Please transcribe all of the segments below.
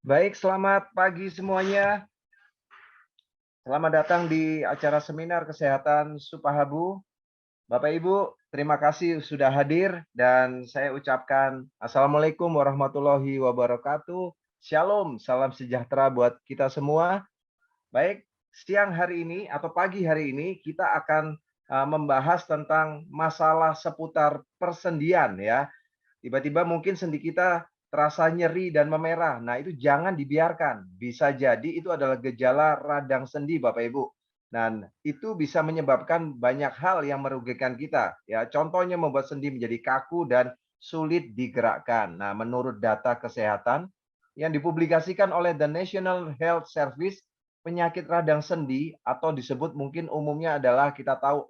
Baik, selamat pagi semuanya. Selamat datang di acara seminar kesehatan Supahabu. Bapak Ibu, terima kasih sudah hadir dan saya ucapkan Assalamualaikum warahmatullahi wabarakatuh. Shalom, salam sejahtera buat kita semua. Baik, siang hari ini atau pagi hari ini kita akan membahas tentang masalah seputar persendian ya. Tiba-tiba mungkin sendi kita terasa nyeri dan memerah. Nah, itu jangan dibiarkan. Bisa jadi itu adalah gejala radang sendi, Bapak Ibu. Dan itu bisa menyebabkan banyak hal yang merugikan kita. Ya, contohnya membuat sendi menjadi kaku dan sulit digerakkan. Nah, menurut data kesehatan yang dipublikasikan oleh The National Health Service, penyakit radang sendi atau disebut mungkin umumnya adalah kita tahu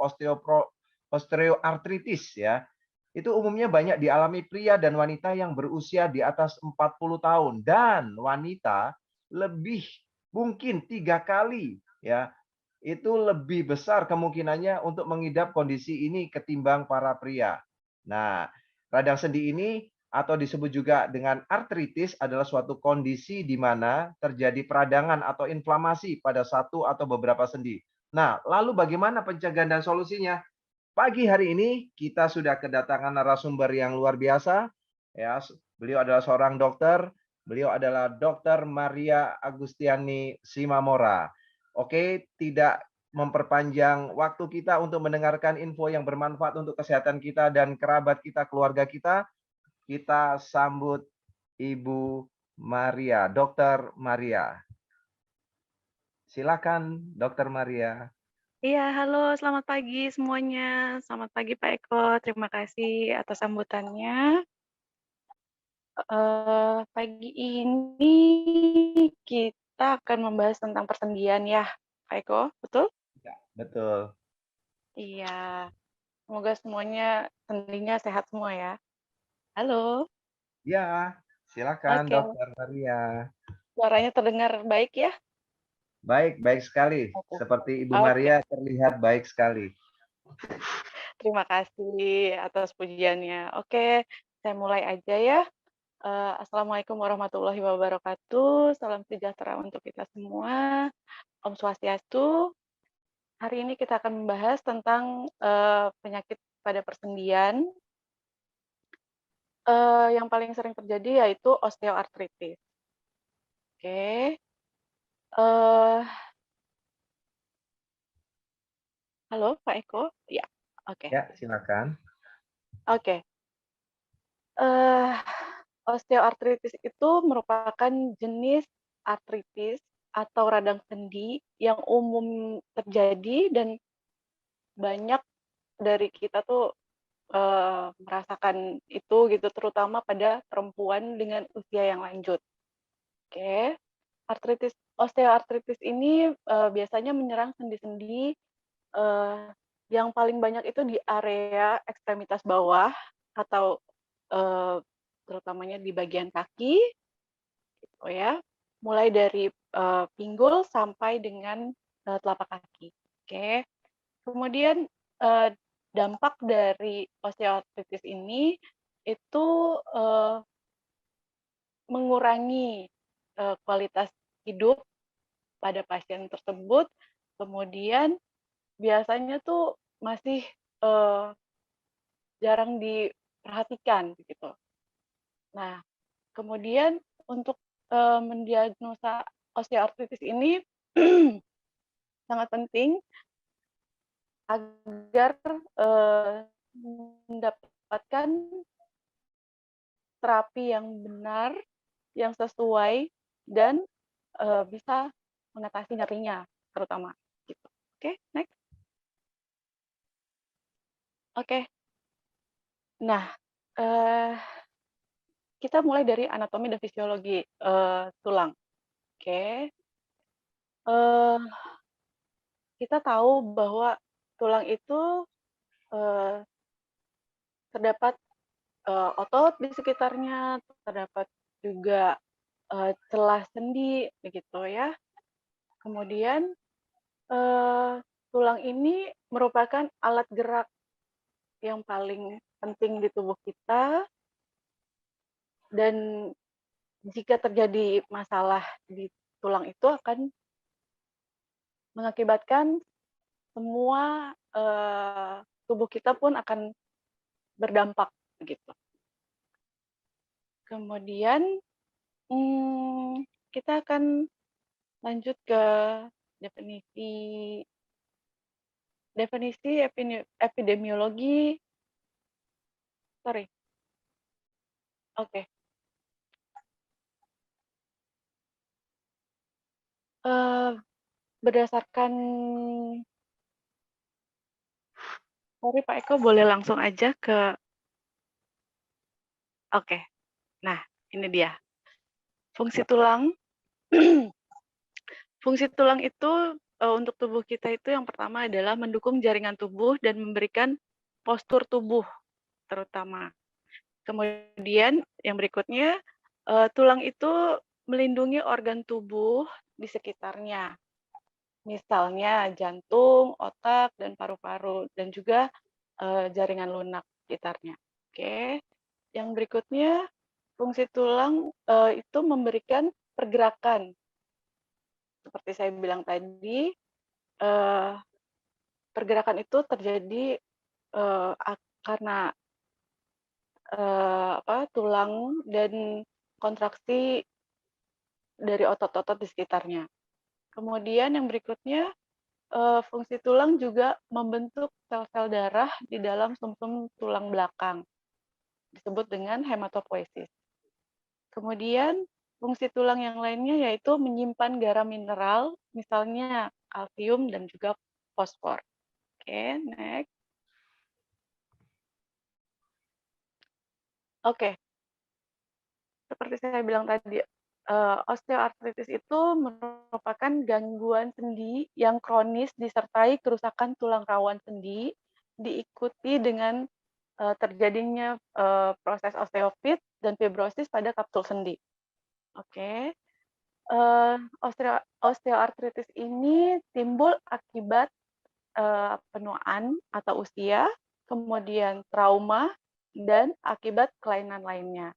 osteoartritis ya, itu umumnya banyak dialami pria dan wanita yang berusia di atas 40 tahun dan wanita lebih mungkin 3 kali ya, itu lebih besar kemungkinannya untuk mengidap kondisi ini ketimbang para pria. Nah, radang sendi ini atau disebut juga dengan artritis adalah suatu kondisi di mana terjadi peradangan atau inflamasi pada satu atau beberapa sendi. Nah, lalu bagaimana pencegahan dan solusinya? Pagi hari ini kita sudah kedatangan narasumber yang luar biasa, ya. Beliau adalah seorang dokter, beliau adalah Dokter Maria Agustiani Simamora. Oke, tidak memperpanjang waktu kita untuk mendengarkan info yang bermanfaat untuk kesehatan kita dan kerabat kita, keluarga kita sambut Ibu Maria, Dokter Maria. Silakan Dokter Maria. Iya, halo selamat pagi semuanya. Selamat pagi Pak Eko, terima kasih atas sambutannya. Pagi ini kita akan membahas tentang persendian ya, Pak Eko, betul? Ya, betul. Iya, semoga semuanya sendinya sehat semua ya. Halo, Ya, silakan oke, Dokter Maria. suaranya terdengar baik ya? Baik, baik sekali. Oke, Seperti Ibu oke, Maria terlihat baik sekali. terima kasih atas pujiannya. Oke, saya mulai aja ya. Assalamualaikum warahmatullahi wabarakatuh, salam sejahtera untuk kita semua, Om Swastiastu. Hari ini kita akan membahas tentang, penyakit pada persendian, yang paling sering terjadi yaitu osteoartritis. Oke, eee, halo Pak Eko? Ya, oke Ya, silakan. oke. Eee, Osteoartritis itu merupakan jenis artritis atau radang sendi yang umum terjadi dan banyak dari kita tuh, merasakan itu gitu, terutama pada perempuan dengan usia yang lanjut. Oke. Osteoartritis ini, biasanya menyerang sendi-sendi, eee, yang paling banyak itu di area ekstremitas bawah atau, eee, terutamanya di bagian kaki gitu ya, mulai dari, pinggul sampai dengan, telapak kaki. Oke. Kemudian, eee, dampak dari osteoartritis ini itu, eee, mengurangi, kualitas hidup pada pasien tersebut, kemudian biasanya tuh masih, eee, jarang diperhatikan gitu. Nah, kemudian untuk, mendiagnosa osteoartritis ini sangat penting agar, mendapatkan terapi yang benar, yang sesuai dan, bisa mengatasi nyerinya terutama, gitu. Oke, next. Oke. Nah, eee, kita mulai dari anatomi dan fisiologi, tulang. Oke. Eee, kita tahu bahwa tulang itu, eee, terdapat, otot di sekitarnya, terdapat juga, celah sendi, begitu ya. Kemudian, eee, tulang ini merupakan alat gerak yang paling penting di tubuh kita dan jika terjadi masalah di tulang itu akan mengakibatkan semua, tubuh kita pun akan berdampak, begitu. Kemudian, kita akan lanjut ke definisi definisi epidemiologi sorry, oke. Eee, berdasarkan sorry Pak Eko, boleh langsung aja ke oke. Nah, ini dia, fungsi tulang. Fungsi tulang itu, untuk tubuh kita itu yang pertama adalah mendukung jaringan tubuh dan memberikan postur tubuh terutama. Kemudian yang berikutnya, tulang itu melindungi organ tubuh di sekitarnya, misalnya jantung, otak, dan paru-paru, dan juga, jaringan lunak sekitarnya. Oke, yang berikutnya fungsi tulang, itu memberikan pergerakan. Seperti saya bilang tadi, eee, pergerakan itu terjadi, karena, tulang dan kontraksi dari otot-otot di sekitarnya. Kemudian yang berikutnya, fungsi tulang juga membentuk sel-sel darah di dalam sumsum tulang belakang, disebut dengan hematopoiesis. Kemudian fungsi tulang yang lainnya yaitu menyimpan garam mineral, misalnya kalsium dan juga fosfor. Oke, next. Oke, seperti saya bilang tadi, osteoartritis itu merupakan gangguan sendi yang kronis disertai kerusakan tulang rawan sendi, diikuti dengan, terjadinya, proses osteofit dan fibrosis pada kapsul sendi. Oke, osteoartritis ini timbul akibat, penuaan atau usia, kemudian trauma, dan akibat kelainan lainnya.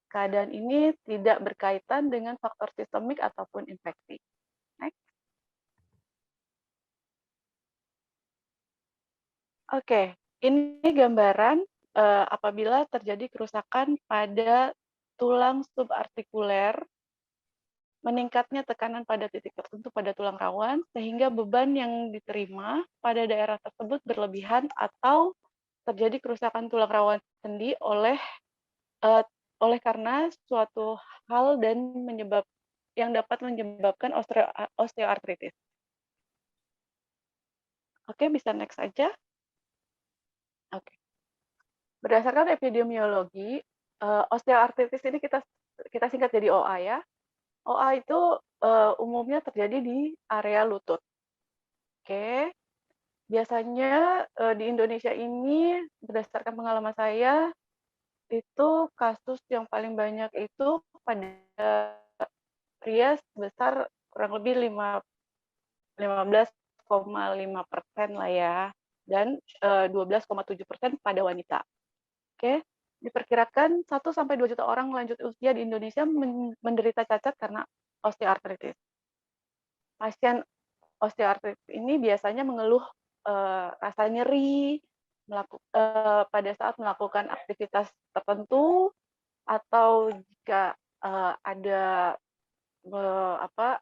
Keadaan ini tidak berkaitan dengan faktor sistemik ataupun infeksi. Next. Oke, ini gambaran, apabila terjadi kerusakan pada tulang subartikuler, meningkatnya tekanan pada titik tertentu pada tulang rawan, sehingga beban yang diterima pada daerah tersebut berlebihan atau terjadi kerusakan tulang rawan sendi eee, oleh karena suatu hal dan yang dapat menyebabkan osteoartritis. Oke, bisa next aja. Oke. Berdasarkan epidemiologi, osteoartritis ini kita kita singkat jadi OA ya. OA itu, umumnya terjadi di area lutut. Oke. Biasanya, di Indonesia ini berdasarkan pengalaman saya, itu kasus yang paling banyak itu pada pria sebesar kurang lebih 15,5% lah ya, dan, 12,7% pada wanita. Oke, diperkirakan 1 sampai 2 juta orang lanjut usia di Indonesia menderita cacat karena osteoartritis. Pasien osteoartritis ini biasanya mengeluh, rasa nyeri, pada saat melakukan aktivitas tertentu atau jika, ada,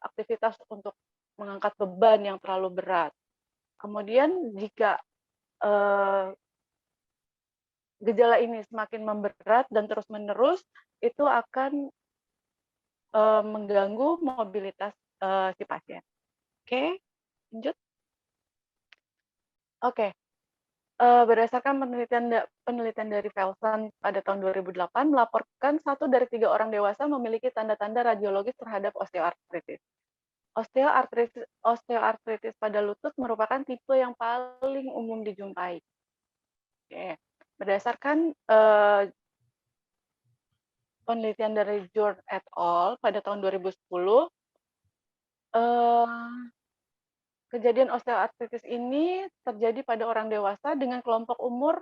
aktivitas untuk mengangkat beban yang terlalu berat. Kemudian jika, eee, gejala ini semakin memberat dan terus-menerus, itu akan, mengganggu mobilitas, si pasien. Oke, lanjut. Oke, berdasarkan penelitian dari Velson pada tahun 2008 melaporkan 1 dari 3 orang dewasa memiliki tanda-tanda radiologis terhadap osteoartritis. Osteoartritis pada lutut merupakan tipe yang paling umum dijumpai. Oke, berdasarkan, penelitian dari Jordan et al. Pada tahun 2010, eee, kejadian osteoartritis ini terjadi pada orang dewasa dengan kelompok umur,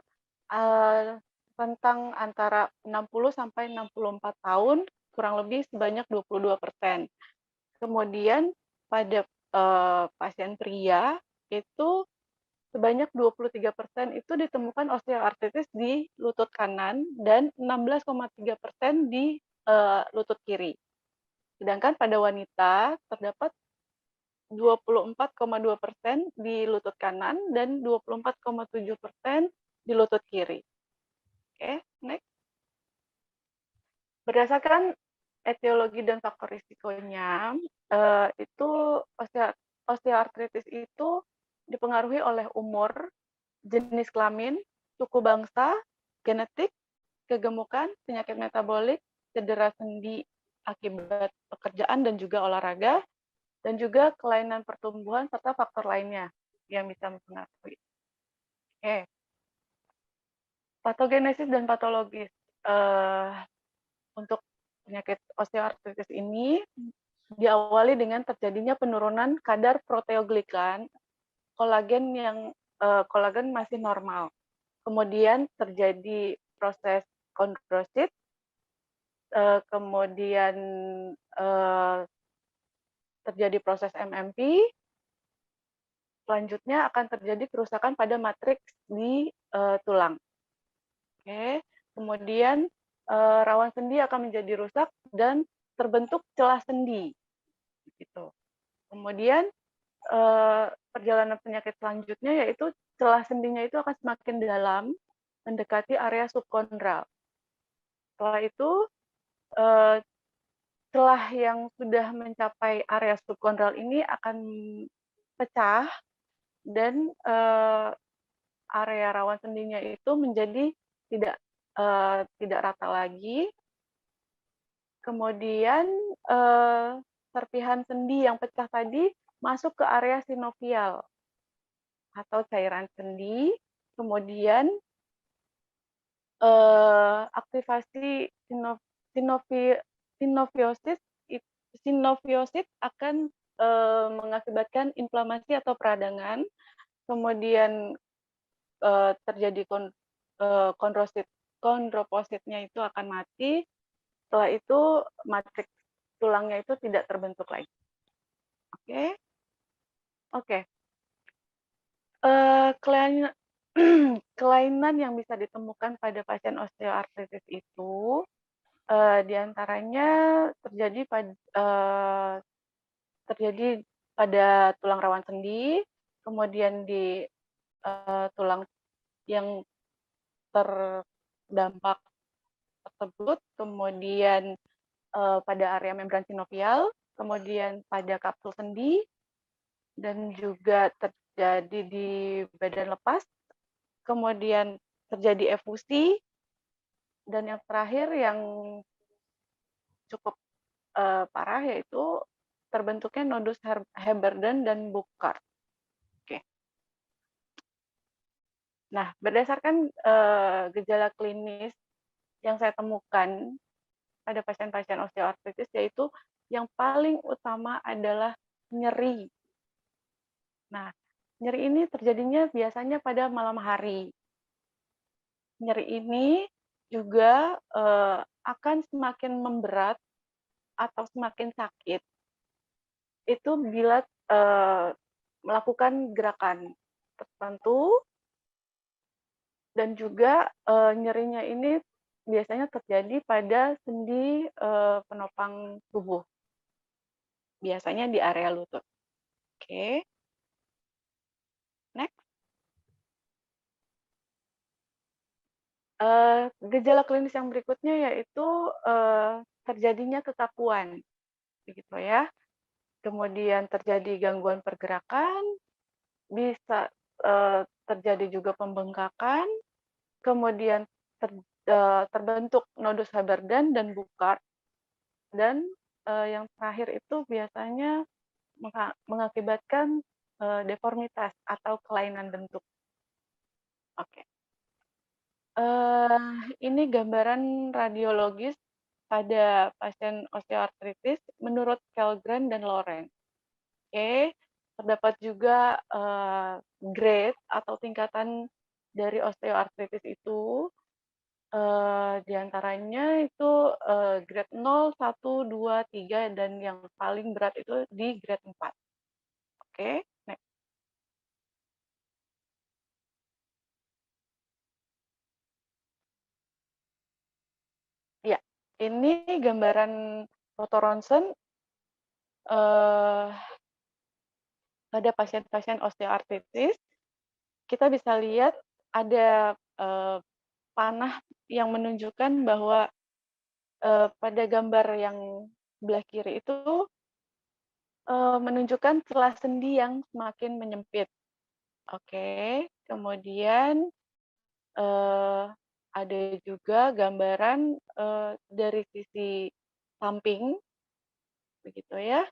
rentang antara 60 sampai 64 tahun kurang lebih sebanyak 22%. Kemudian pada pasien pria itu sebanyak 23% itu ditemukan osteoartritis di lutut kanan dan 16,3% di lutut kiri. Sedangkan pada wanita terdapat 24,2% di lutut kanan dan 24,7% di lutut kiri. Oke, next. Berdasarkan etiologi dan faktor risikonya, itu osteoartritis itu dipengaruhi oleh umur, jenis kelamin, suku bangsa, genetik, kegemukan, penyakit metabolik, cedera sendi akibat pekerjaan dan juga olahraga, dan juga kelainan pertumbuhan serta faktor lainnya yang bisa mempengaruhi. Oke. Patogenesis dan patologis. Untuk penyakit osteoartritis ini diawali dengan terjadinya penurunan kadar proteoglikan kolagen masih normal. Kemudian terjadi proses kondrosit, kemudian terjadi proses MMP, selanjutnya akan terjadi kerusakan pada matriks di tulang. Oke, kemudian rawan sendi akan menjadi rusak dan terbentuk celah sendi. Gitu. Kemudian perjalanan penyakit selanjutnya yaitu celah sendinya itu akan semakin dalam mendekati area subkondral. Setelah itu celah yang sudah mencapai area subkondral ini akan pecah dan area rawan sendinya itu menjadi tidak rata lagi. Kemudian serpihan sendi yang pecah tadi masuk ke area sinovial atau cairan sendi, kemudian aktivasi sinoviosit akan mengakibatkan inflamasi atau peradangan, kemudian terjadi kondropositnya itu akan mati. Setelah itu matriks tulangnya itu tidak terbentuk lagi. Oke. Kelainan yang bisa ditemukan pada pasien osteoartritis itu diantaranya terjadi pada tulang rawan sendi, kemudian di tulang yang terdampak tersebut, kemudian pada area membran sinovial, kemudian pada kapsul sendi, dan juga terjadi di badan lepas, kemudian terjadi efusi, dan yang terakhir yang cukup parah yaitu terbentuknya nodus Heberden dan Burkhardt. Oke. Nah, berdasarkan gejala klinis yang saya temukan pada pasien-pasien osteoartritis yaitu yang paling utama adalah nyeri. Nah, nyeri ini terjadinya biasanya pada malam hari. Nyeri ini juga akan semakin memberat atau semakin sakit itu bila melakukan gerakan tertentu, dan juga nyerinya ini biasanya terjadi pada sendi penopang tubuh, biasanya di area lutut. Oke. Next. Gejala klinis yang berikutnya yaitu terjadinya kekakuan, begitu ya. Kemudian terjadi gangguan pergerakan, bisa terjadi juga pembengkakan, kemudian terbentuk nodus Heberden dan Burkhardt, dan yang terakhir itu biasanya mengakibatkan deformitas atau kelainan bentuk. Oke. Ini gambaran radiologis pada pasien osteoartritis menurut Kellgren dan Lorenz. Oke, terdapat juga grade atau tingkatan dari osteoartritis itu. Di antaranya itu, grade 0, 1, 2, 3, dan yang paling berat itu di grade 4. Oke, next. Ya, ini gambaran foto ronsen, eee, pada pasien-pasien osteoartritis. Kita bisa lihat ada, panah yang menunjukkan bahwa, pada gambar yang sebelah kiri itu, menunjukkan celah sendi yang semakin menyempit. Oke, kemudian, eee, ada juga gambaran, dari sisi samping, begitu ya.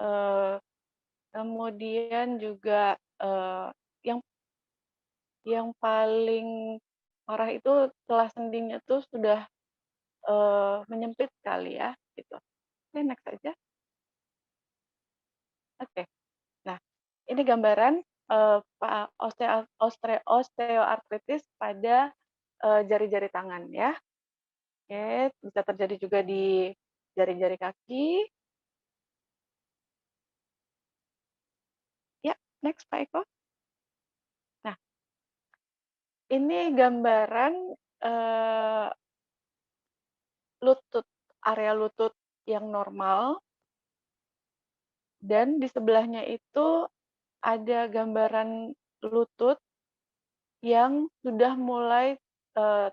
Eee, Kemudian juga, yang paling parah itu celah sendinya tuh sudah, menyempit sekali ya, gitu. Oke, next aja. Oke. Nah, ini gambaran, osteoartritis pada, jari-jari tangan ya. Oke, bisa terjadi juga di jari-jari kaki. Ya, next Pak Eko. Nah, ini gambaran, eee, lutut, area lutut yang normal, dan di sebelahnya itu ada gambaran lutut yang sudah mulai,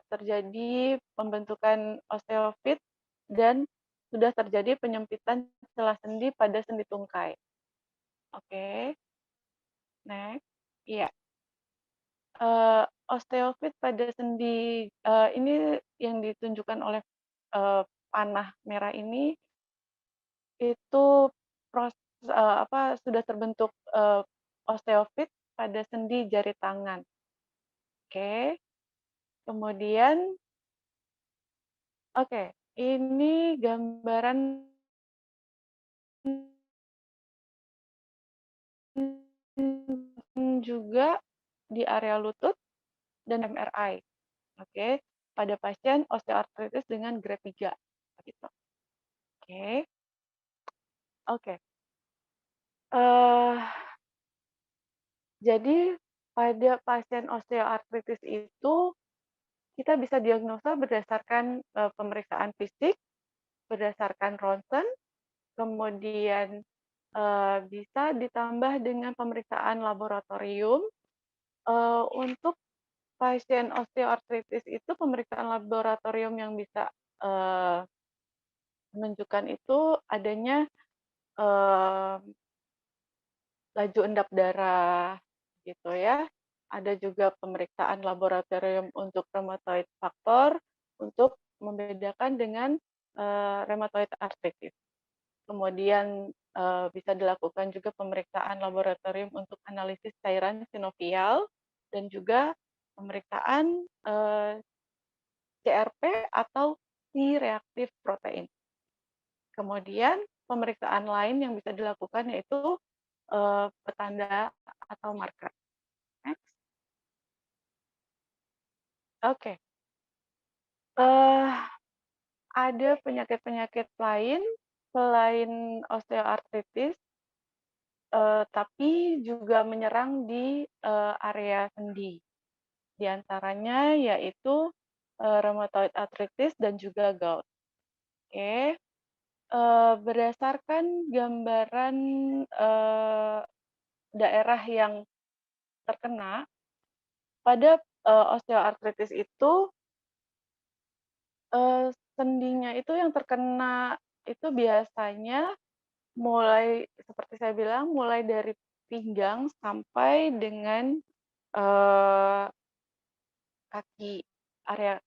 terjadi pembentukan osteofit dan sudah terjadi penyempitan celah sendi pada sendi tungkai. Oke, next. Iya, osteofit pada sendi, ini yang ditunjukkan oleh, panah merah ini, itu sudah terbentuk, osteofit pada sendi jari tangan. Oke, kemudian oke, ini gambaran juga di area lutut dan MRI, oke, pada pasien osteoartritis dengan grade 3, gitu. Oke, oke. Eee, jadi pada pasien osteoartritis itu kita bisa diagnosa berdasarkan, pemeriksaan fisik, berdasarkan ronsen, kemudian, bisa ditambah dengan pemeriksaan laboratorium. Untuk pasien osteoartritis itu pemeriksaan laboratorium yang bisa, eee, menunjukkan itu adanya, eee, laju endap darah, gitu ya. Ada juga pemeriksaan laboratorium untuk rheumatoid factor, untuk membedakan dengan, rheumatoid arthritis. Kemudian, bisa dilakukan juga pemeriksaan laboratorium untuk analisis cairan sinovial, dan juga pemeriksaan, CRP atau C-reactive protein. Kemudian pemeriksaan lain yang bisa dilakukan yaitu, petanda atau marker. Next. Oke, eee, ada penyakit-penyakit lain selain osteoartritis, tapi juga menyerang di, area sendi. Di antaranya yaitu, rheumatoid arthritis dan juga gout. Oke, berdasarkan gambaran, eee, daerah yang terkena, pada, osteoartritis itu, sendinya itu yang terkena itu biasanya mulai seperti saya bilang, mulai dari pinggang sampai dengan, eee, kaki, area,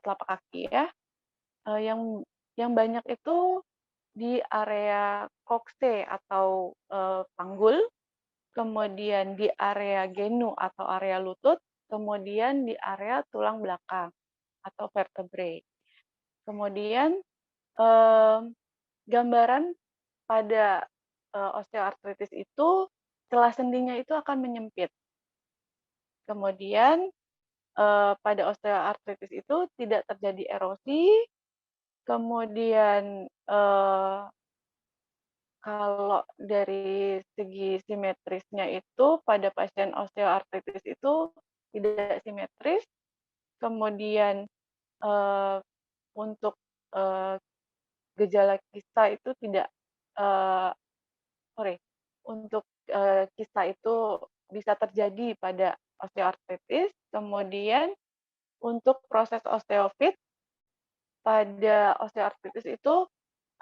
telapak kaki ya, yang banyak itu di area kokse atau, panggul, kemudian di area genu atau area lutut, kemudian di area tulang belakang atau vertebrae. Kemudian, mmm, gambaran pada, osteoartritis itu celah sendinya itu akan menyempit. Kemudian, pada osteoartritis itu tidak terjadi erosi, kemudian, kalau dari segi simetrisnya itu pada pasien osteoartritis itu tidak simetris, kemudian, eee, untuk, eee, gejala kista itu tidak, eee, sorry, untuk, kista itu bisa terjadi pada osteoartritis, kemudian untuk proses osteofit pada osteoartritis itu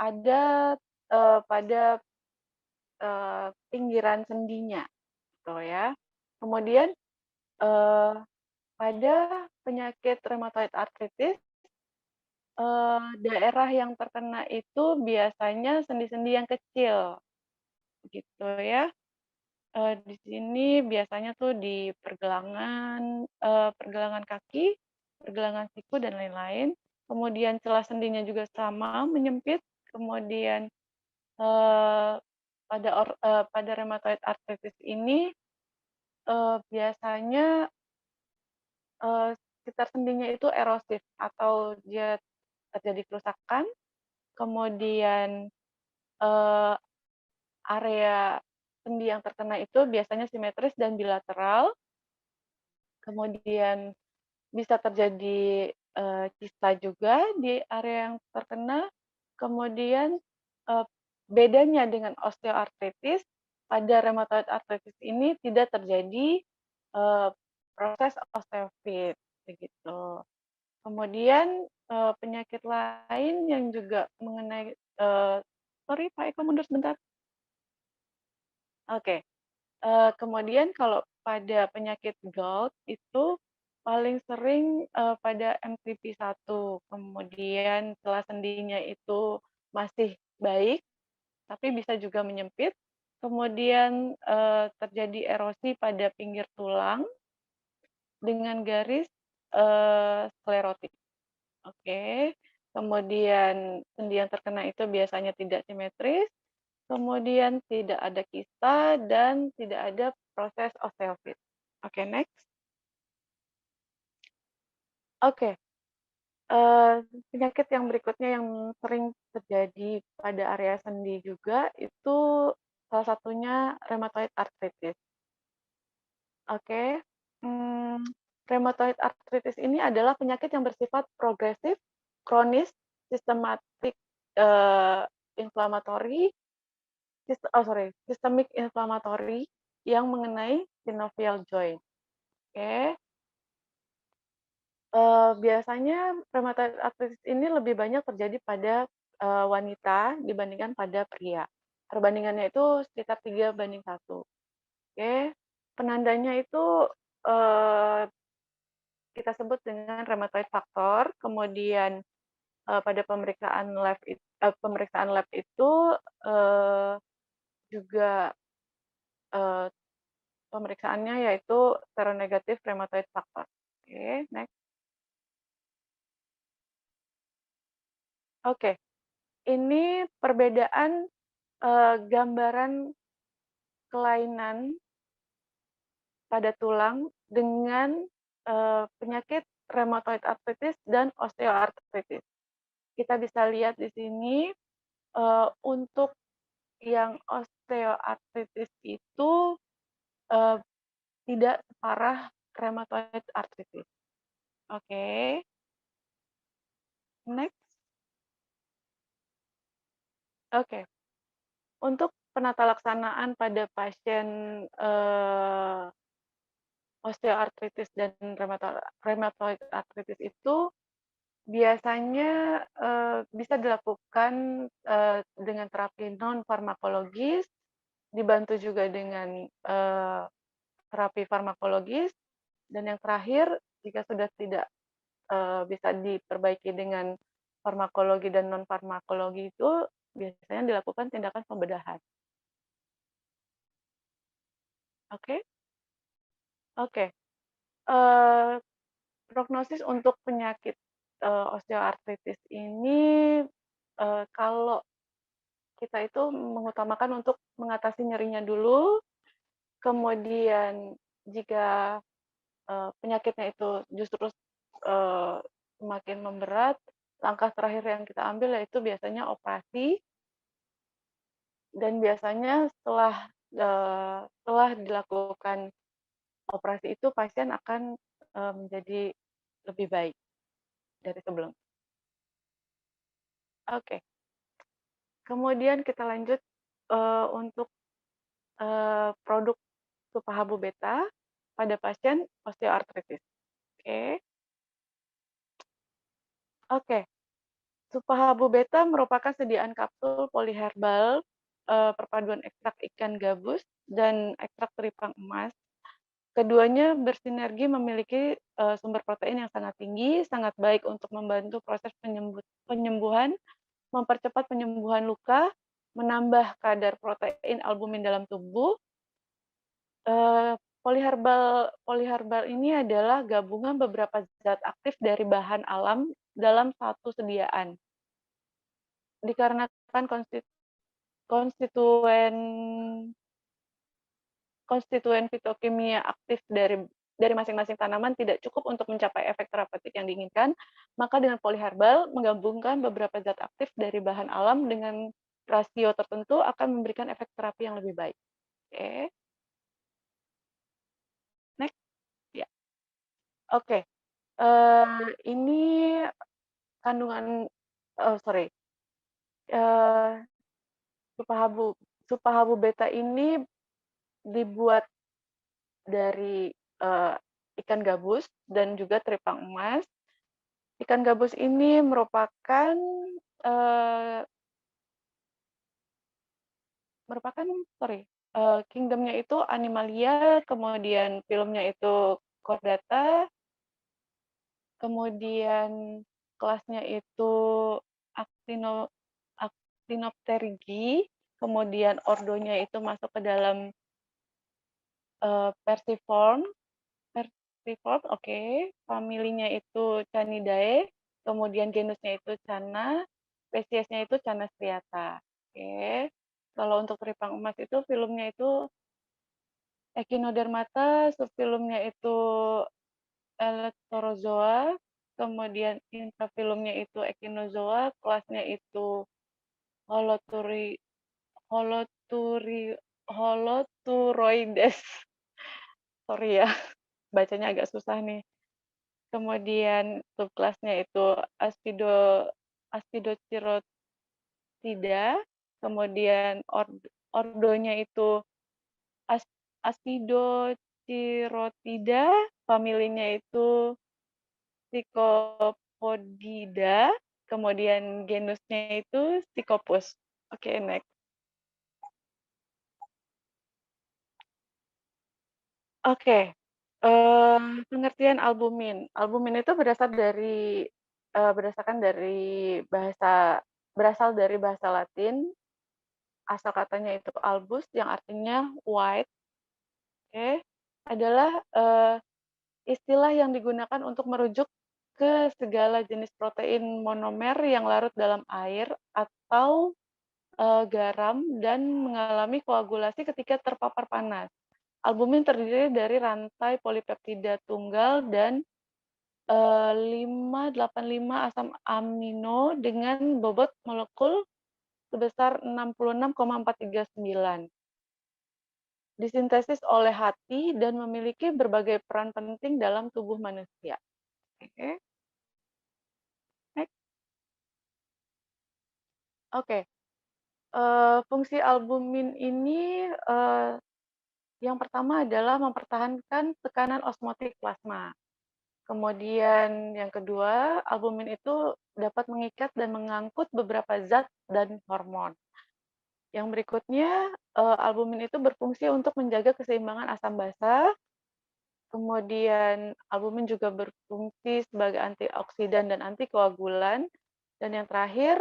ada, pada, pinggiran sendinya, gitu ya. Kemudian, eee, pada penyakit rheumatoid arthritis, daerah yang terkena itu biasanya sendi-sendi yang kecil, gitu ya. Di sini biasanya tuh di pergelangan kaki, pergelangan siku, dan lain-lain. Kemudian celah sendinya juga sama, menyempit. Kemudian, eee, pada rheumatoid arthritis ini, biasanya, sekitar sendinya itu erosif atau dia terjadi kerusakan, kemudian, eee, area sendi yang terkena itu biasanya simetris dan bilateral, kemudian bisa terjadi, kista juga di area yang terkena, kemudian, eee, bedanya dengan osteoartritis, pada rheumatoid arthritis ini tidak terjadi, proses osteofit, begitu. Kemudian, penyakit lain yang juga mengenai sorry Pak Eko mundur sebentar. Oke. Kemudian kalau pada penyakit gout itu paling sering, pada MTP-1, kemudian celah sendinya itu masih baik, tapi bisa juga menyempit, kemudian, terjadi erosi pada pinggir tulang dengan garis, sklerotik, oke. Kemudian sendi yang terkena itu biasanya tidak simetris, kemudian tidak ada kista dan tidak ada proses osteofit. Oke, next. Oke, eee, penyakit yang berikutnya yang sering terjadi pada area sendi juga itu salah satunya rheumatoid arthritis. Oke, mmm, rheumatoid arthritis ini adalah penyakit yang bersifat progresif, kronis, sistematik, eee, inflammatory, systemic inflammatory yang mengenai synovial joint, oke. Biasanya rheumatoid arthritis ini lebih banyak terjadi pada, wanita dibandingkan pada pria. Perbandingannya itu sekitar 3:1, oke. Penandanya itu, eee, kita sebut dengan rheumatoid factor, kemudian, pada pemeriksaan lab itu, eee, juga, eee, pemeriksaannya yaitu seronegatif rheumatoid factor. Oke, next. Oke, ini perbedaan, gambaran kelainan pada tulang dengan, penyakit rheumatoid arthritis dan osteoartritis. Kita bisa lihat di sini, untuk yang osteoartritis itu, eee, tidak separah rheumatoid arthritis. Oke, next. Oke, untuk penata laksanaan pada pasien, eee, osteoartritis dan rheumatoid arthritis itu biasanya, bisa dilakukan, dengan terapi non farmakologis, dibantu juga dengan, terapi farmakologis, dan yang terakhir jika sudah tidak, bisa diperbaiki dengan farmakologi dan non farmakologi itu biasanya dilakukan tindakan pembedahan. Oke? Oke, eee, prognosis untuk penyakit, osteoartritis ini, kalau kita itu mengutamakan untuk mengatasi nyerinya dulu, kemudian jika penyakitnya itu justru, eee, semakin memberat, langkah terakhir yang kita ambil yaitu biasanya operasi, dan biasanya setelah dilakukan operasi itu pasien akan, menjadi lebih baik dari sebelum. Oke, kemudian kita lanjut, untuk, produk Supahabu Beta pada pasien osteoartritis. Oke. Oke, Supahabu Beta merupakan sediaan kapsul poliherbal, perpaduan ekstrak ikan gabus dan ekstrak teripang emas. Keduanya bersinergi memiliki, sumber protein yang sangat tinggi, sangat baik untuk membantu proses penyembuhan, mempercepat penyembuhan luka, menambah kadar protein albumin dalam tubuh. Poliherbal ini adalah gabungan beberapa zat aktif dari bahan alam dalam satu sediaan. Dikarenakan konstituen konstituen fitokimia aktif dari masing-masing tanaman tidak cukup untuk mencapai efek terapeutik yang diinginkan, maka dengan poliherbal menggabungkan beberapa zat aktif dari bahan alam dengan rasio tertentu akan memberikan efek terapi yang lebih baik. Oke, next. Ya, oke. Ini kandungan, sorry, eee, Supahabu Supahabu Beta ini dibuat dari, ikan gabus dan juga teripang emas. Ikan gabus ini merupakan, eee, merupakan sorry, kingdom-nya itu Animalia, kemudian filmnya itu Chordata, kemudian kelasnya itu Actino Actinopterygii, kemudian ordonya itu masuk ke dalam, Perciforme. Perciforme, oke. Familinya itu Canidae, kemudian genusnya itu Channa, spesiesnya itu Channa striata. Oke. Kalau untuk teripang emas itu filumnya itu Echinodermata, subfilumnya itu Electorozoa, kemudian infrafilumnya itu Echinozoa, kelasnya itu Holoturi Holoturi Holoturoides. Sorry ya, bacanya agak susah nih. Kemudian subkelasnya itu Aspidocirrhotida, kemudian ordonya itu As Aspidocirrhotida, familinya itu Psychopodida, kemudian genusnya itu Psychopus. Oke, next. Oke, pengertian albumin. Albumin itu berdasarkan dari berasal dari bahasa Latin, asal katanya itu albus yang artinya white, oke, adalah, istilah yang digunakan untuk merujuk ke segala jenis protein monomer yang larut dalam air atau, garam dan mengalami koagulasi ketika terpapar panas. Albumin terdiri dari rantai polipeptida tunggal dan 585 asam amino dengan bobot molekul sebesar 66,439. Disintesis oleh hati dan memiliki berbagai peran penting dalam tubuh manusia. Oke, next. Oke, fungsi albumin ini, yang pertama adalah mempertahankan tekanan osmotik plasma. Kemudian yang kedua, albumin itu dapat mengikat dan mengangkut beberapa zat dan hormon. Yang berikutnya, albumin itu berfungsi untuk menjaga keseimbangan asam basa, kemudian albumin juga berfungsi sebagai antioksidan dan antikoagulan, dan yang terakhir,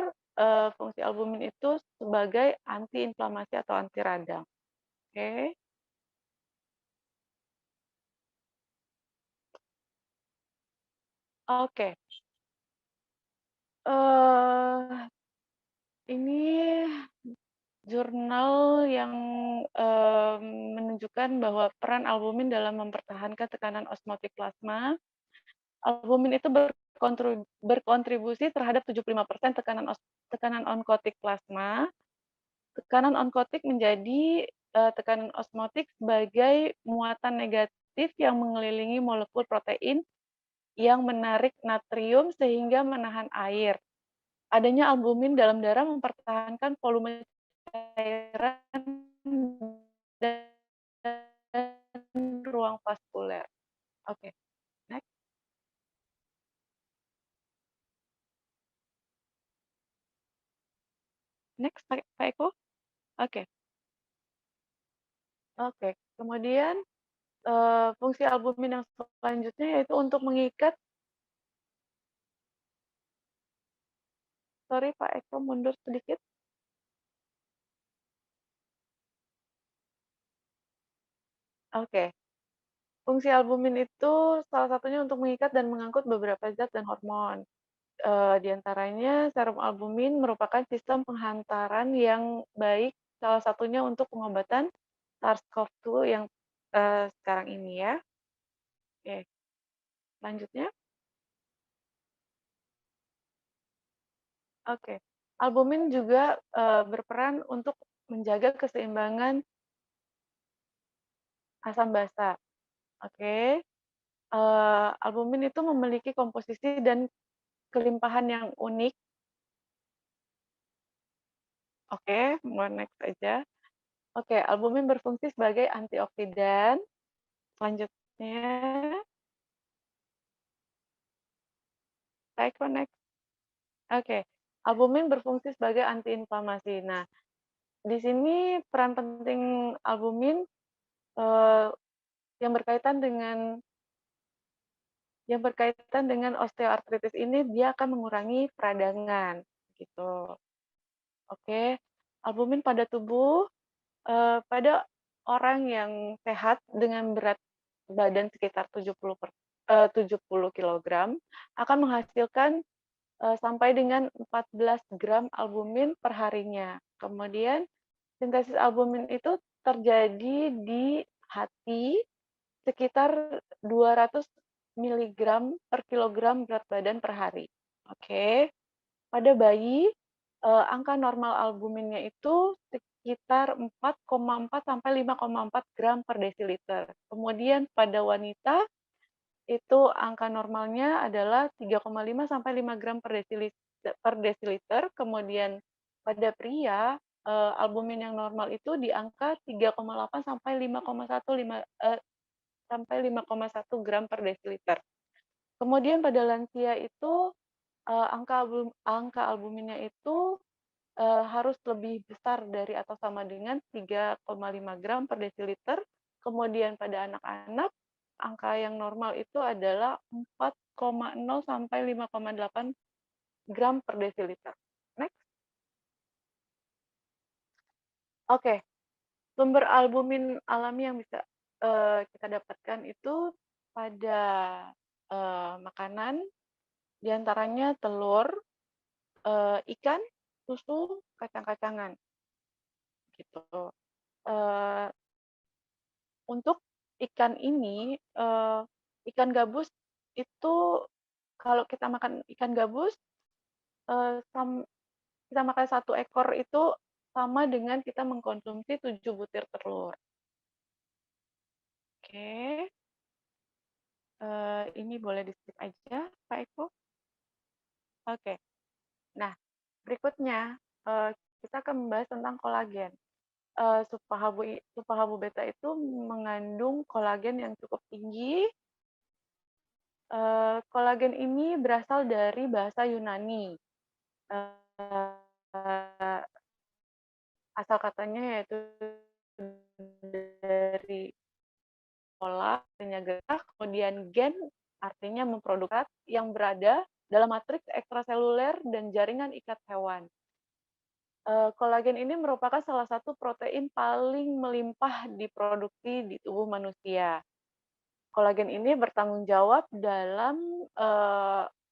fungsi albumin itu sebagai antiinflamasi atau anti radang. Oke. Oke, eee, ini jurnal yang, menunjukkan bahwa peran albumin dalam mempertahankan tekanan osmotik plasma. Albumin itu berkontribusi terhadap 75% tekanan onkotik plasma. Tekanan onkotik menjadi, tekanan osmotik sebagai muatan negatif yang mengelilingi molekul protein yang menarik natrium sehingga menahan air. Adanya albumin dalam darah mempertahankan volume cairan dan ruang vaskuler. Oke, next next Pak Eko. Oke oke. Kemudian, fungsi albumin yang selanjutnya yaitu untuk mengikat. Sorry Pak Eko, mundur sedikit. Oke. Fungsi albumin itu salah satunya untuk mengikat dan mengangkut beberapa zat dan hormon. Di antaranya serum albumin merupakan sistem penghantaran yang baik, salah satunya untuk pengobatan SARS-CoV-2 yang, sekarang ini ya. Oke, selanjutnya. Oke. Albumin juga, berperan untuk menjaga keseimbangan asam basa. Oke. Albumin itu memiliki komposisi dan kelimpahan yang unik. Oke, mau next aja. Oke, albumin berfungsi sebagai antioksidan. Selanjutnya, saya connect. Oke, albumin berfungsi sebagai antiinflamasi. Nah, di sini peran penting albumin, eee, yang berkaitan dengan osteoartritis ini, dia akan mengurangi peradangan, gitu. Oke, albumin pada tubuh, pada orang yang sehat dengan berat badan sekitar 70 kilogram akan menghasilkan, sampai dengan 14 gram albumin per harinya. Kemudian sintesis albumin itu terjadi di hati sekitar 200 miligram per kilogram berat badan per hari. Oke. Pada bayi, angka normal albuminnya itu sekitar 4,4 sampai 5,4 gram per desiliter. Kemudian pada wanita, itu angka normalnya adalah 3,5 sampai 5 gram per desiliter. Kemudian pada pria, albumin yang normal itu di angka 3,8 sampai 5,1 gram per desiliter. Kemudian pada lansia itu, angka albuminnya itu, harus lebih besar dari atau sama dengan 3,5 gram per desiliter. Kemudian pada anak-anak, angka yang normal itu adalah 4,0 sampai 5,8 gram per desiliter. Next. Oke, sumber albumin alami yang bisa, kita dapatkan itu pada, makanan, di antaranya telur, ikan, susu, kacang-kacangan, gitu. Eee, untuk ikan ini, ikan gabus itu kalau kita makan ikan gabus, eee, sam kita makan 1 ekor itu sama dengan kita mengkonsumsi 7 butir telur. Oke, ini boleh di-skip aja, Pak Eko. Oke. Nah, berikutnya, kita akan membahas tentang kolagen. Supahabu beta itu mengandung kolagen yang cukup tinggi. Kolagen ini berasal dari bahasa Yunani. Eee, Asal katanya yaitu dari pola, artinya gerak, kemudian gen, artinya memproduksi yang berada dalam matriks ekstraseluler dan jaringan ikat hewan. Kolagen ini merupakan salah satu protein paling melimpah diproduksi di tubuh manusia. Kolagen ini bertanggung jawab dalam,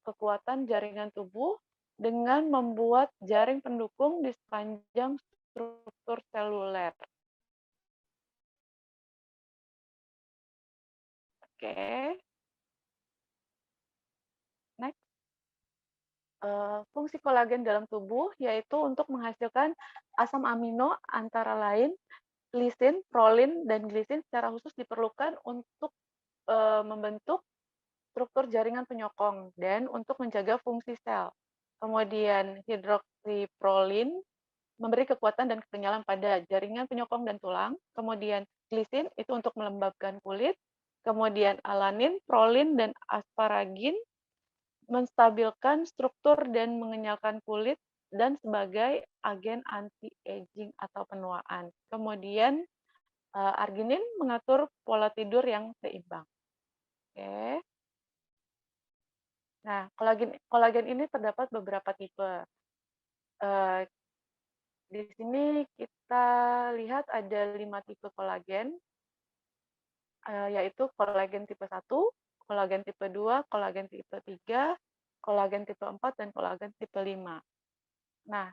kekuatan jaringan tubuh dengan membuat jaring pendukung di sepanjang struktur seluler. Oke, next. Fungsi kolagen dalam tubuh yaitu untuk menghasilkan asam amino antara lain lisin, prolin, dan glisin secara khusus diperlukan untuk membentuk struktur jaringan penyokong dan untuk menjaga fungsi sel. Kemudian hidroksiprolin memberi kekuatan dan kekenyalan pada jaringan penyokong dan tulang. Kemudian glisin itu untuk melembabkan kulit. Kemudian alanin, prolin, dan asparagin menstabilkan struktur dan mengenyalkan kulit dan sebagai agen anti-aging atau penuaan. Kemudian arginin mengatur pola tidur yang seimbang. Oke. Nah, kolagen ini terdapat beberapa tipe. Uh, di sini kita lihat ada 5 tipe kolagen, yaitu kolagen tipe 1, kolagen tipe 2, kolagen tipe 3, kolagen tipe 4, dan kolagen tipe 5. Nah,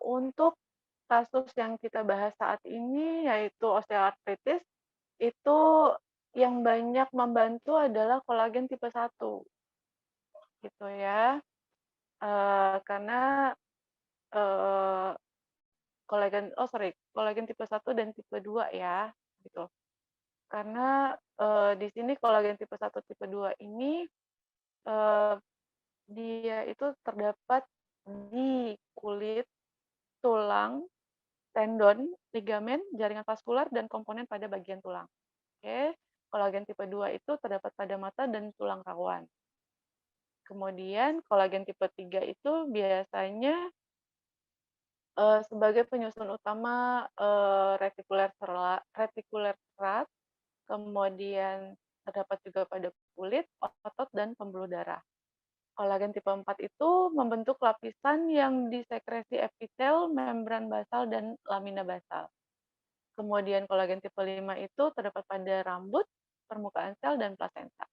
untuk kasus yang kita bahas saat ini, yaitu osteoartritis, itu yang banyak membantu adalah kolagen tipe 1. Gitu ya. Karena kolagen tipe 1 dan tipe 2 ya, gitu. Karena di sini kolagen tipe 1, tipe 2 ini dia itu terdapat di kulit, tulang, tendon, ligamen, jaringan vaskular, dan komponen pada bagian tulang. Oke, kolagen tipe 2 itu terdapat pada mata dan tulang rawan. Kemudian kolagen tipe 3 itu biasanya sebagai penyusun utama retikuler serat, kemudian terdapat juga pada kulit, otot, dan pembuluh darah. Kolagen tipe 4 itu membentuk lapisan yang disekresi epitel, membran basal, dan lamina basal. Kemudian kolagen tipe 5 itu terdapat pada rambut, permukaan sel, dan plasenta.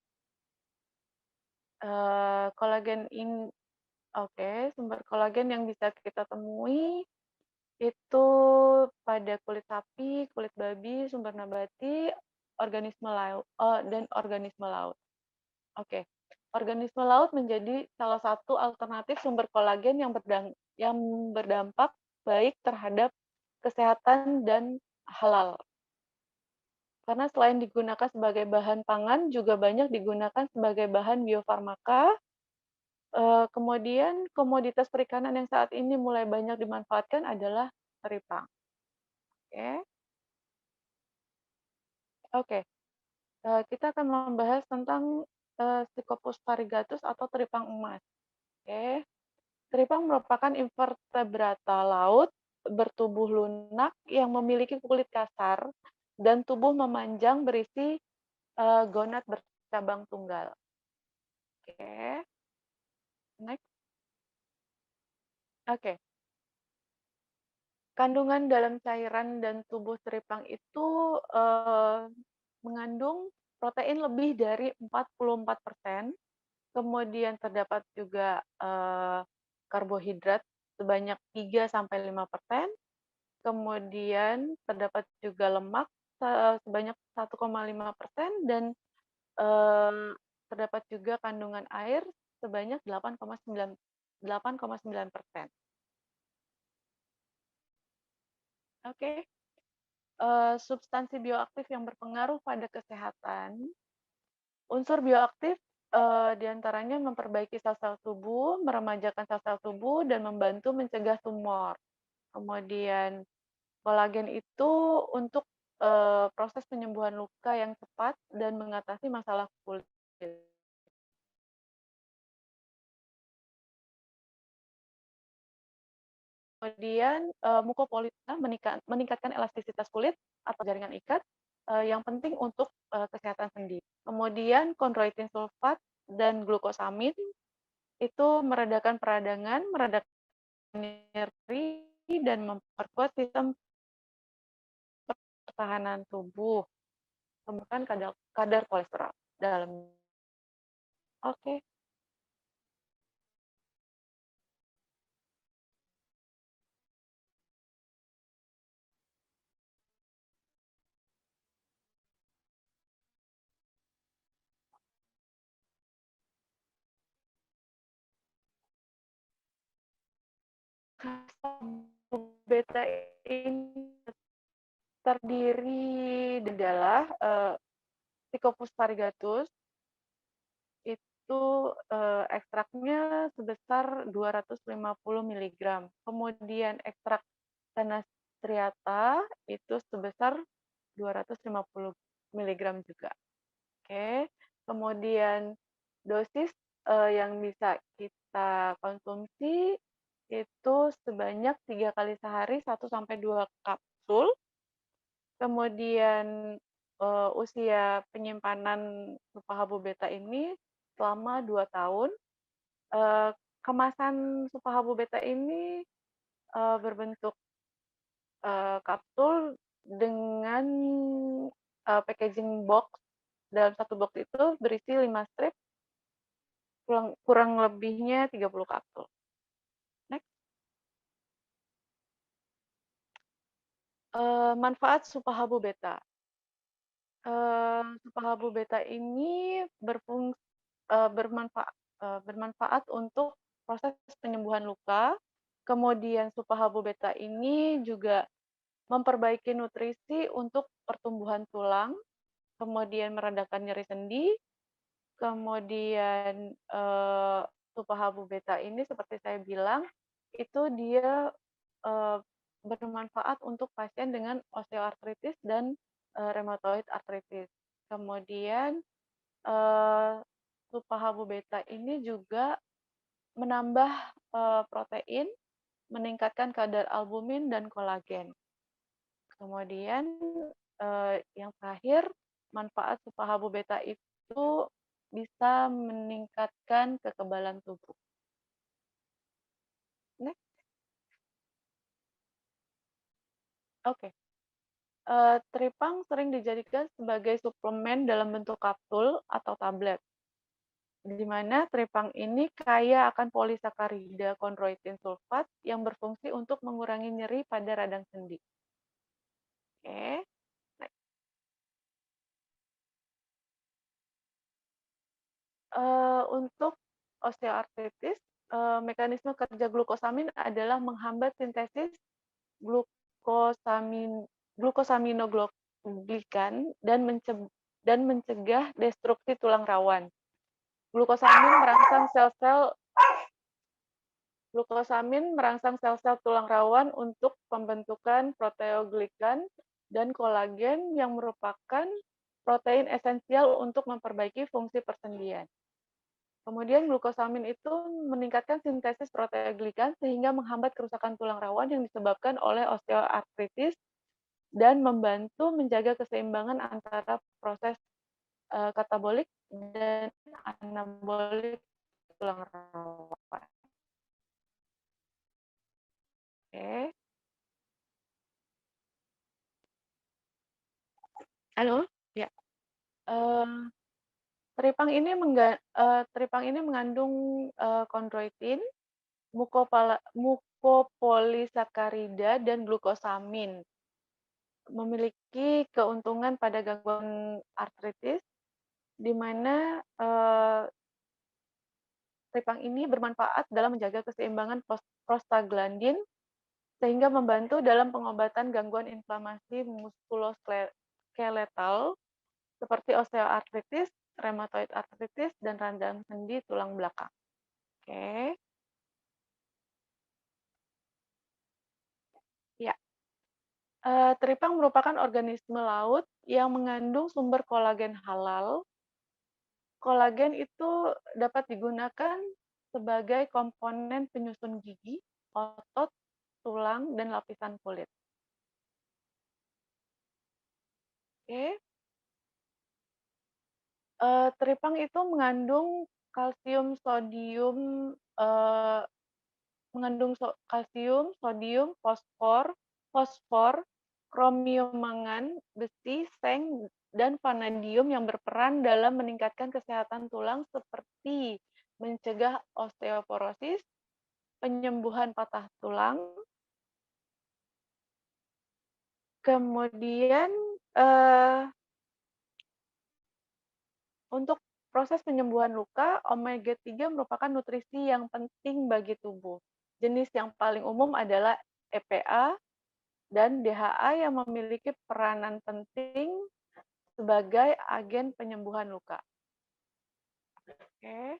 Sumber kolagen yang bisa kita temui itu pada kulit sapi, kulit babi, sumber nabati, organisme laut, dan organisme laut. Oke, organisme laut menjadi salah satu alternatif sumber kolagen yang berdampak baik terhadap kesehatan dan halal. Karena selain digunakan sebagai bahan pangan, juga banyak digunakan sebagai bahan biofarmaka. Kemudian komoditas perikanan yang saat ini mulai banyak dimanfaatkan adalah teripang. Oke, kita akan membahas tentang Psychopus variegatus atau teripang emas. Oke, teripang merupakan invertebrata laut bertubuh lunak yang memiliki kulit kasar dan tubuh memanjang berisi gonad bercabang tunggal. Oke, next. Oke, kandungan dalam cairan dan tubuh teripang itu mengandung protein lebih dari 44%, kemudian terdapat juga karbohidrat sebanyak 3-5%, kemudian terdapat juga lemak sebanyak 1,5%, dan terdapat juga kandungan air sebanyak 8,9%. Oke. Substansi bioaktif yang berpengaruh pada kesehatan. Unsur bioaktif diantaranya memperbaiki sel-sel tubuh, meremajakan sel-sel tubuh, dan membantu mencegah tumor. Kemudian kolagen itu untuk proses penyembuhan luka yang cepat dan mengatasi masalah kulit. Kemudian mukopolisa meningkatkan elastisitas kulit atau jaringan ikat yang penting untuk kesehatan sendi. Kemudian kondroitin sulfat dan glukosamin itu meredakan peradangan, meredakan nyeri, dan memperkuat sistem pertahanan tubuh, menurunkan kadar kolesterol dalam. Oke. beta ini terdiri adalah Psychopus variegata itu ekstraknya sebesar 250 miligram. Kemudian ekstrak Tanas striata itu sebesar 250 miligram juga. Oke. Kemudian dosis yang bisa kita konsumsi itu sebanyak 3 kali sehari 1 sampai 2 kapsul. Kemudian usia penyimpanan Supahabu beta ini selama 2 tahun. Kemasan Supahabu beta ini berbentuk kapsul dengan packaging box. Dalam satu box itu berisi 5 strip, kurang lebihnya 30 kapsul. Next. Manfaat Supahabu beta. Supahabu beta ini bermanfaat untuk proses penyembuhan luka. Kemudian Supahabu beta ini juga memperbaiki nutrisi untuk pertumbuhan tulang, kemudian meredakan nyeri sendi, kemudian Supahabu beta ini seperti saya bilang, itu dia bermanfaat untuk pasien dengan osteoartritis dan rheumatoid arthritis. Kemudian Supahabu beta ini juga menambah protein, meningkatkan kadar albumin dan kolagen. Kemudian yang terakhir, manfaat Supahabu beta itu bisa meningkatkan kekebalan tubuh. Next. Oke. Tripang sering dijadikan sebagai suplemen dalam bentuk kapsul atau tablet, di mana tripang ini kaya akan polisakarida kondroitin sulfat yang berfungsi untuk mengurangi nyeri pada radang sendi. Oke. Untuk osteoartritis, mekanisme kerja glukosamin adalah menghambat sintesis glukosaminoglikan dan mencegah destruksi tulang rawan. Glukosamin merangsang sel-sel tulang rawan untuk pembentukan proteoglikan dan kolagen yang merupakan protein esensial untuk memperbaiki fungsi persendian. Kemudian glukosamin itu meningkatkan sintesis proteoglikan sehingga menghambat kerusakan tulang rawan yang disebabkan oleh osteoartritis dan membantu menjaga keseimbangan antara proses katabolik dan anabolik tulang rawan. Oke. Halo? Ya. Tripang ini mengandung kondroitin, mukopolisakarida, dan glukosamin. Memiliki keuntungan pada gangguan artritis, di mana tripang ini bermanfaat dalam menjaga keseimbangan prostaglandin, sehingga membantu dalam pengobatan gangguan inflamasi muskuloskeletal seperti osteoartritis, rheumatoid arthritis, dan radang sendi tulang belakang. Oke. Ya. Tripang merupakan organisme laut yang mengandung sumber kolagen halal. Kolagen itu dapat digunakan sebagai komponen penyusun gigi, otot, tulang, dan lapisan kulit. Oke. Tripang itu mengandung kalsium, sodium, fosfor, kromium mangan, besi, seng, dan vanadium yang berperan dalam meningkatkan kesehatan tulang seperti mencegah osteoporosis, penyembuhan patah tulang, kemudian untuk proses penyembuhan luka, omega 3 merupakan nutrisi yang penting bagi tubuh. Jenis yang paling umum adalah EPA dan DHA yang memiliki peranan penting sebagai agen penyembuhan luka. Oke.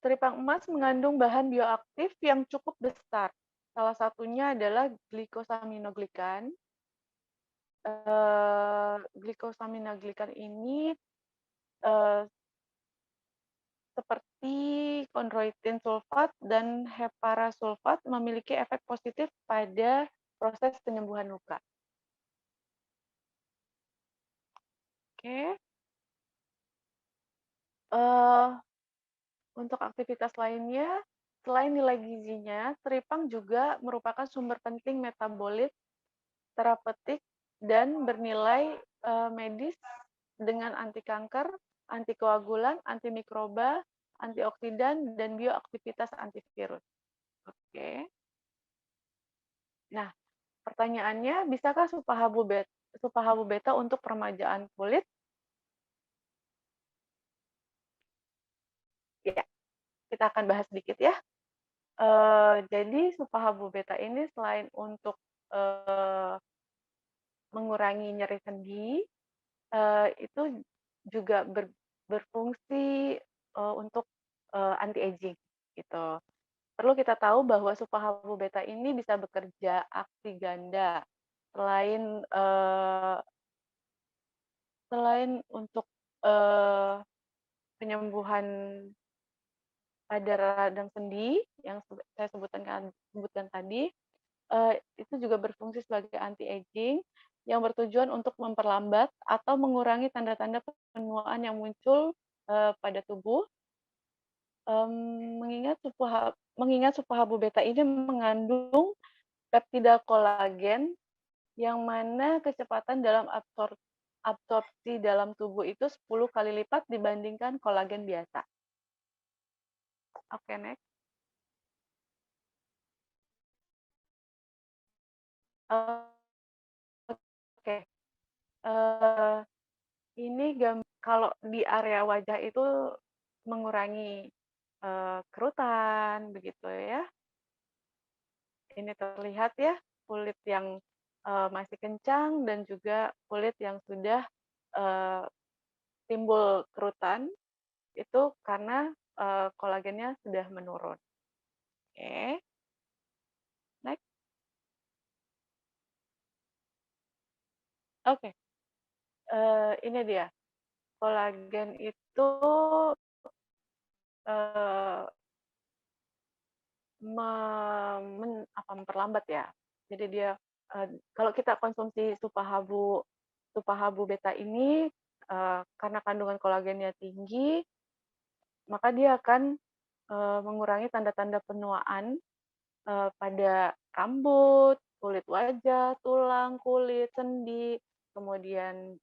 Teripang emas mengandung bahan bioaktif yang cukup besar. Salah satunya adalah glikosaminoglikan. Glikosaminoglikan ini seperti kondroitin sulfat dan heparasulfat memiliki efek positif pada proses penyembuhan luka. Oke. Untuk aktivitas lainnya, selain nilai gizinya, teripang juga merupakan sumber penting metabolit, terapeutik, dan bernilai medis dengan anti kanker, antikoagulan, antimikroba, antioksidan, dan bioaktivitas antivirus. Oke. Nah, pertanyaannya, bisakah supahabu beta untuk peremajaan kulit? Ya, kita akan bahas sedikit ya. Jadi supahabu beta ini selain untuk mengurangi nyeri sendi, itu juga berfungsi untuk anti aging gitu. Perlu kita tahu bahwa supahabu beta ini bisa bekerja aksi ganda. Selain selain untuk penyembuhan pada radang sendi yang saya sebutkan tadi, itu juga berfungsi sebagai anti aging yang bertujuan untuk memperlambat atau mengurangi tanda-tanda penuaan yang muncul pada tubuh. Mengingat supahabu beta ini mengandung peptida kolagen yang mana kecepatan dalam absorpsi dalam tubuh itu 10 kali lipat dibandingkan kolagen biasa. Oke, next. Oke. Ini kalau di area wajah itu mengurangi kerutan, begitu ya. Ini terlihat ya, kulit yang masih kencang dan juga kulit yang sudah timbul kerutan, itu karena kolagennya sudah menurun. Oke, next. Oke, ini dia. Kolagen itu memperlambat ya. Jadi dia kalau kita konsumsi supahabu beta ini karena kandungan kolagennya tinggi, maka dia akan mengurangi tanda-tanda penuaan pada rambut, kulit wajah, tulang, kulit, sendi, kemudian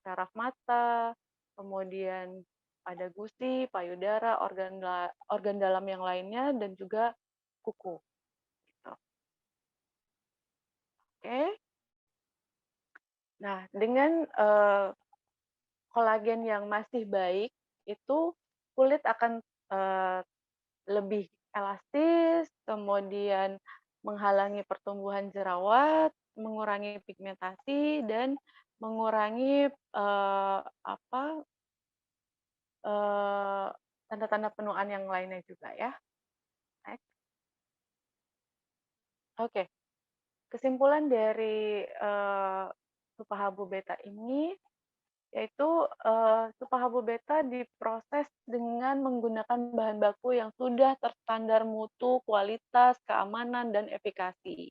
syaraf mata, kemudian pada gusi, payudara, organ dalam yang lainnya, dan juga kuku. Gitu. Oke. Nah, dengan kolagen yang masih baik, itu kulit akan lebih elastis, kemudian menghalangi pertumbuhan jerawat, mengurangi pigmentasi, dan mengurangi tanda-tanda penuaan yang lainnya juga ya. Next. Oke, kesimpulan dari supahabu beta ini yaitu supahabu beta diproses dengan menggunakan bahan baku yang sudah terstandar mutu, kualitas, keamanan, dan efikasi.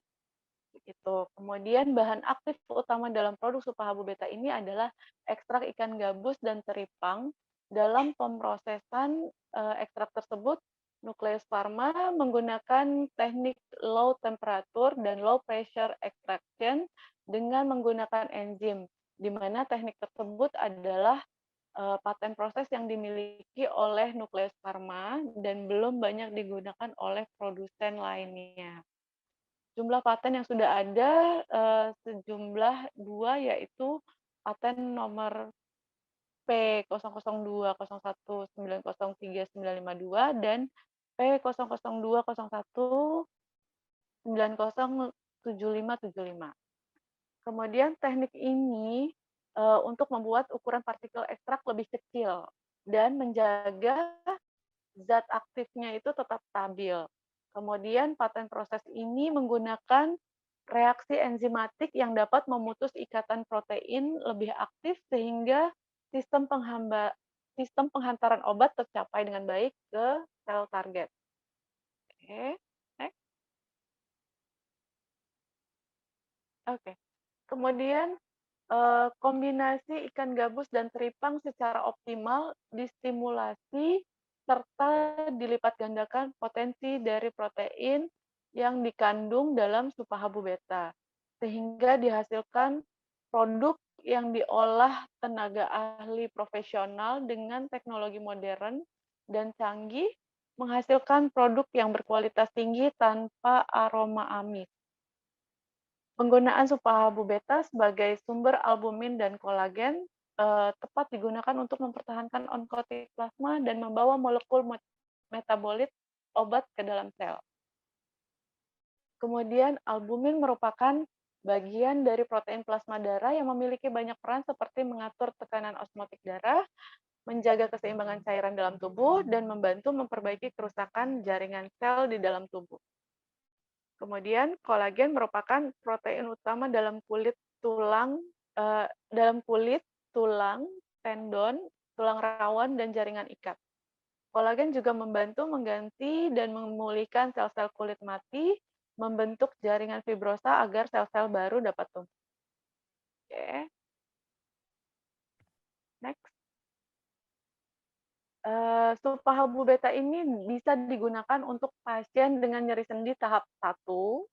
Gitu. Kemudian bahan aktif utama dalam produk supahabu beta ini adalah ekstrak ikan gabus dan teripang. Dalam pemrosesan ekstrak tersebut, Nucleus Pharma menggunakan teknik low temperature dan low pressure extraction dengan menggunakan enzim, di mana teknik tersebut adalah paten proses yang dimiliki oleh Nucleus Pharma dan belum banyak digunakan oleh produsen lainnya. Jumlah paten yang sudah ada sejumlah 2, yaitu paten nomor P00201903 952 dan P002019075575. Kemudian teknik ini, untuk membuat ukuran partikel ekstrak lebih kecil dan menjaga zat aktifnya itu tetap stabil. Kemudian paten proses ini menggunakan reaksi enzimatik yang dapat memutus ikatan protein lebih aktif sehingga sistem sistem penghantaran obat tercapai dengan baik ke sel target. Oke, next. Oke. Kemudian, kombinasi ikan gabus dan teripang secara optimal distimulasi serta dilipat gandakan potensi dari protein yang dikandung dalam supahabu beta, sehingga dihasilkan produk yang diolah tenaga ahli profesional dengan teknologi modern dan canggih, menghasilkan produk yang berkualitas tinggi tanpa aroma amis. Penggunaan supahabu beta sebagai sumber albumin dan kolagen tepat digunakan untuk mempertahankan onkotik plasma dan membawa molekul metabolit obat ke dalam sel. Kemudian albumin merupakan bagian dari protein plasma darah yang memiliki banyak peran seperti mengatur tekanan osmotik darah, menjaga keseimbangan cairan dalam tubuh, dan membantu memperbaiki kerusakan jaringan sel di dalam tubuh. Kemudian kolagen merupakan protein utama dalam kulit, tulang, tendon, tulang rawan, dan jaringan ikat. Kolagen juga membantu mengganti dan memulihkan sel-sel kulit mati, membentuk jaringan fibrosa agar sel-sel baru dapat tumbuh. Oke, next. Supahabu beta ini bisa digunakan untuk pasien dengan nyeri sendi tahap 1,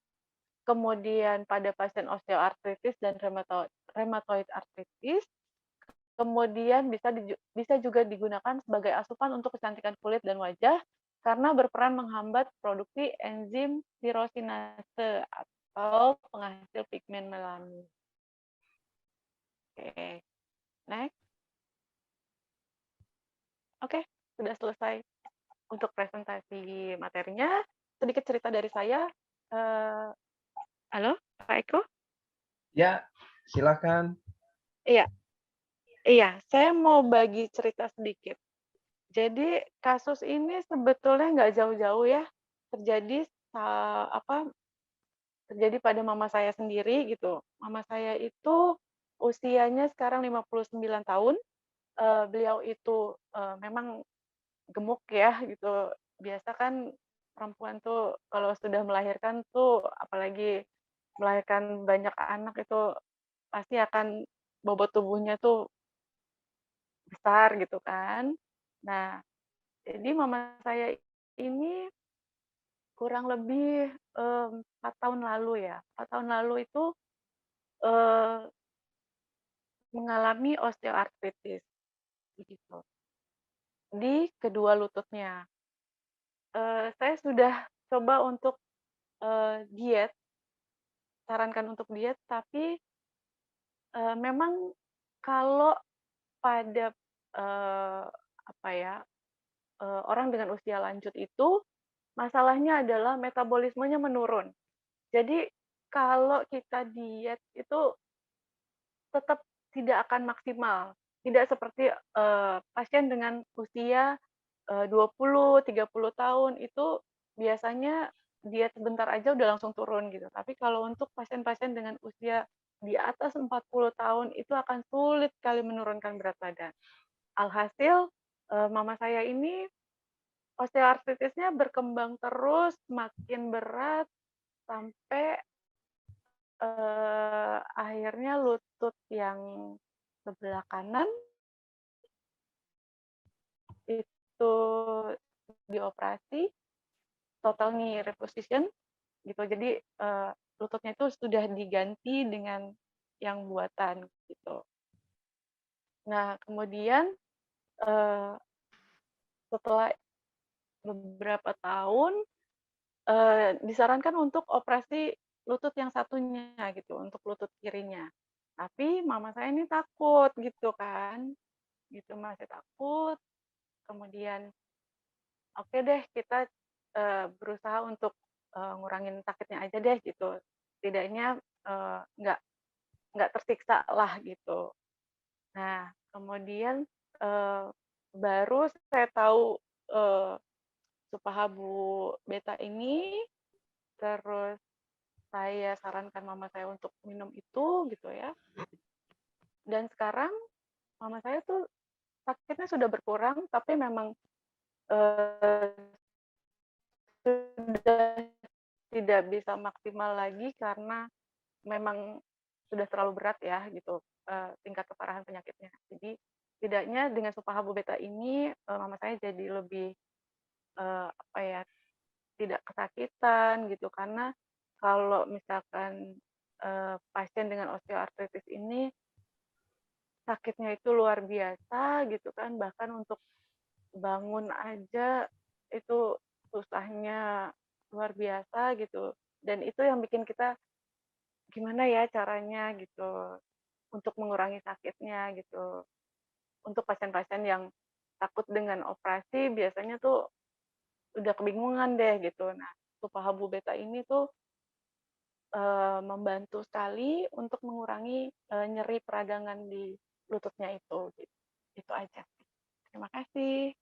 kemudian pada pasien osteoartritis dan rheumatoid arthritis, kemudian bisa juga digunakan sebagai asupan untuk kecantikan kulit dan wajah karena berperan menghambat produksi enzim tirosinase atau penghasil pigmen melanin. Oke, next. Oke, sudah selesai untuk presentasi materinya. Sedikit cerita dari saya. Halo, Pak Eko? Ya, silakan. Iya, iya, saya mau bagi cerita sedikit. Jadi kasus ini sebetulnya nggak jauh-jauh ya, terjadi terjadi pada mama saya sendiri gitu. Mama saya itu usianya sekarang 59 tahun. Beliau itu memang gemuk ya gitu. Biasa kan perempuan tuh kalau sudah melahirkan tuh apalagi melahirkan banyak anak itu pasti akan bobot tubuhnya tuh besar gitu kan. Nah, jadi mama saya ini kurang lebih 4 tahun lalu ya, 4 tahun lalu itu eee, mengalami osteoartritis gitu di kedua lututnya. Saya sudah coba untuk diet, sarankan untuk diet, tapi memang kalau pada apa ya, orang dengan usia lanjut itu masalahnya adalah metabolismenya menurun. Jadi kalau kita diet itu tetap tidak akan maksimal, tidak seperti pasien dengan usia 20, 30 tahun itu biasanya diet sebentar aja udah langsung turun gitu. Tapi kalau untuk pasien-pasien dengan usia di atas 40 tahun itu akan sulit sekali menurunkan berat badan. Alhasil, mama saya ini osteoartritisnya berkembang terus, makin berat sampai akhirnya lutut yang sebelah kanan itu dioperasi, total knee reposition gitu. Jadi, lututnya itu sudah diganti dengan yang buatan gitu. Nah, kemudian, eee, setelah beberapa tahun, disarankan untuk operasi lutut yang satunya gitu, untuk lutut kirinya. Tapi mama saya ini takut gitu kan, gitu, masih takut, kemudian oke deh kita berusaha untuk, ngurangin sakitnya aja deh gitu. Setidaknya, nggak tersiksa lah gitu. Nah, kemudian, eee, baru saya tahu, eee, Supahabu Beta ini, terus saya sarankan mama saya untuk minum itu gitu ya, dan sekarang mama saya tuh sakitnya sudah berkurang, tapi memang, eee, sudah tidak bisa maksimal lagi karena memang sudah terlalu berat ya gitu, tingkat keparahan penyakitnya. Jadi setidaknya dengan Supahabu Beta ini, mama saya jadi lebih, apa ya, tidak kesakitan gitu, karena kalau misalkan, pasien dengan osteoartritis ini sakitnya itu luar biasa gitu kan, bahkan untuk bangun aja itu susahnya luar biasa gitu, dan itu yang bikin kita, gimana ya caranya gitu untuk mengurangi sakitnya gitu. Untuk pasien-pasien yang takut dengan operasi biasanya tuh udah kebingungan deh gitu. Nah, Supahabu Beta ini tuh, membantu sekali untuk mengurangi, nyeri peradangan di lututnya itu, gitu. Itu aja sih. Terima kasih.